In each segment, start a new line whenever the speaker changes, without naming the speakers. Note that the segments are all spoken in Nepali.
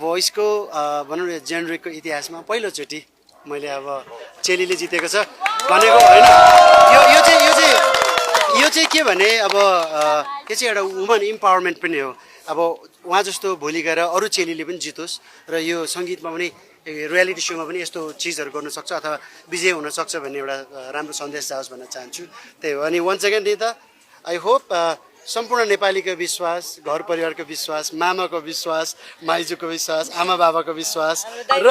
भोइसको भनौँ न जेनरिकको इतिहासमा पहिलोचोटि मैले अब चेलीले जितेको छ भनेको होइन। यो चाहिँ के भने अब यो चाहिँ एउटा वुमन इम्पावरमेन्ट पनि हो। अब उहाँ जस्तो भोलि गएर अरू चेलीले पनि जितोस् र यो सङ्गीतमा पनि रियालिटी सोमा पनि यस्तो चिजहरू गर्न सक्छ अथवा विजय हुन सक्छ भन्ने एउटा राम्रो सन्देश जाओस् भन्न चाहन्छु। त्यही हो। अनि वन्स अगेन दिदा आई होप सम्पूर्ण नेपालीको विश्वास, घर परिवारको विश्वास, मामाको विश्वास, माइजूको विश्वास, आमा बाबाको विश्वास र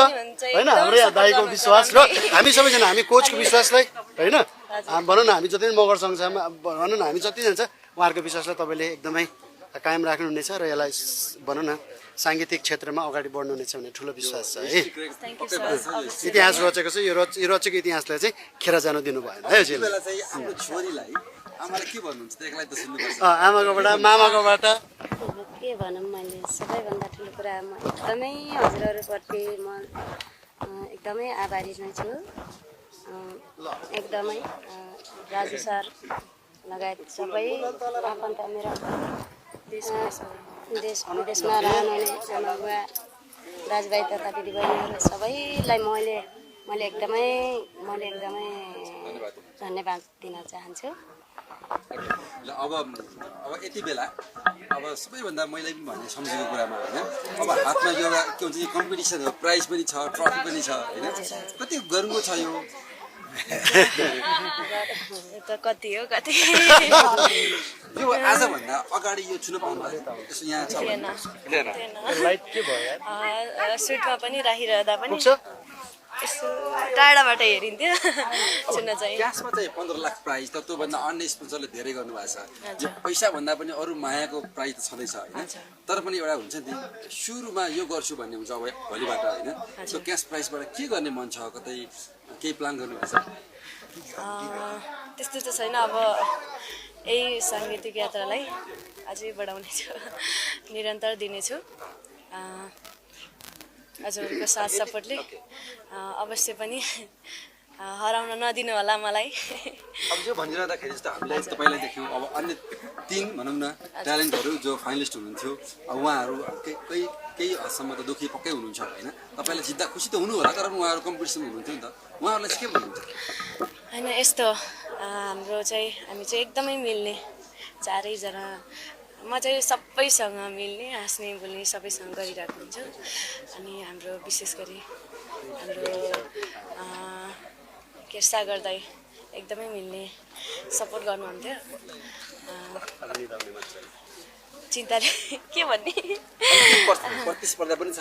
होइन हाम्रो यहाँ दाईको विश्वास र हामी सबैजना हामी कोचको विश्वासलाई होइन भनौँ न हामी जति पनि मगर सङ्घमा भनौँ न हामी जतिजना छ उहाँहरूको विश्वासलाई तपाईँले एकदमै कायम राख्नुहुनेछ र यसलाई भनौँ न साङ्गीतिक क्षेत्रमा अगाडि बढ्नुहुनेछ भन्ने ठुलो विश्वास छ है। इतिहास रचेको छ, यो रचेको इतिहासलाई चाहिँ खेर जान दिनु भएन है। आमाकोबाट मामाकोबाट
के भनौँ, मैले सबैभन्दा ठुलो कुरा म एकदमै हजुरहरूप्रति म एकदमै आभारी नै छु। एकदमै राजु सर लगायत सबै आफन्त मेरो देश विदेशमा रहनुहुने आमा बुवा दाजुभाइ तथा दिदीबहिनीहरू सबैलाई मैले एकदमै धन्यवाद दिन चाहन्छु।
अब यति बेला अब सबैभन्दा मैले पनि भने सम्झेको कुरामा होइन, अब हातमा यो के हुन्छ कम्पिटिसन हो, प्राइज पनि छ, ट्रफी पनि छ होइन, कति गर्वको छ यो
कति हो कति
यो आजभन्दा अगाडि यो छुन पाउनु भयो यहाँ छ
सुटमा पनि राखिरहँदा पनि यसो टाढाबाट हेरिन्थ्यो छुन चाहिँ।
क्यासमा चाहिँ 15 लाख प्राइज त त्योभन्दा अन्य स्पोन्सरले धेरै गर्नुभएको छ। यो पैसा भन्दा पनि अरू मायाको प्राइज त छँदैछ होइन, तर पनि एउटा हुन्छ नि सुरुमा यो गर्छु भन्ने हुन्छ अब भोलिबाट होइन। त्यो क्यास प्राइजबाट के गर्ने मन छ, कतै केही प्लान गर्नुभएको छ?
त्यस्तो त छैन। अब यही साङ्गीतिक यात्रालाई अझै बढाउनेछु, निरन्तर दिनेछु। हजुरहरूको साथ सपोर्टले अवश्य पनि हराउन नदिनु होला मलाई।
अब यो भनिरहँदाखेरि जस्तो हामीलाई तपाईँलाई देख्यौँ, अब अन्य 3 भनौँ न ट्यालेन्टहरू जो फाइनलिस्ट हुनुहुन्थ्यो, अब उहाँहरू केही हदसम्म त दुःखी पक्कै हुनुहुन्छ होइन। तपाईँलाई जित्दा खुसी त हुनु होला, तर उहाँहरू कम्पिटिसन हुनुहुन्थ्यो नि त, उहाँहरूलाई चाहिँ के भन्नुहुन्छ?
होइन यस्तो हामी चाहिँ एकदमै मिल्ने चारैजना। म चाहिँ सबैसँग मिल्ने, हाँस्ने बोल्ने सबैसँग गरिरहेको हुन्छु। अनि हाम्रो विशेष गरी हाम्रो सागर दाइ एकदमै मिल्ने, सपोर्ट गर्नुहुन्थ्यो। चिन्ताले के भन्ने
प्रतिस्पर्धा पनि छ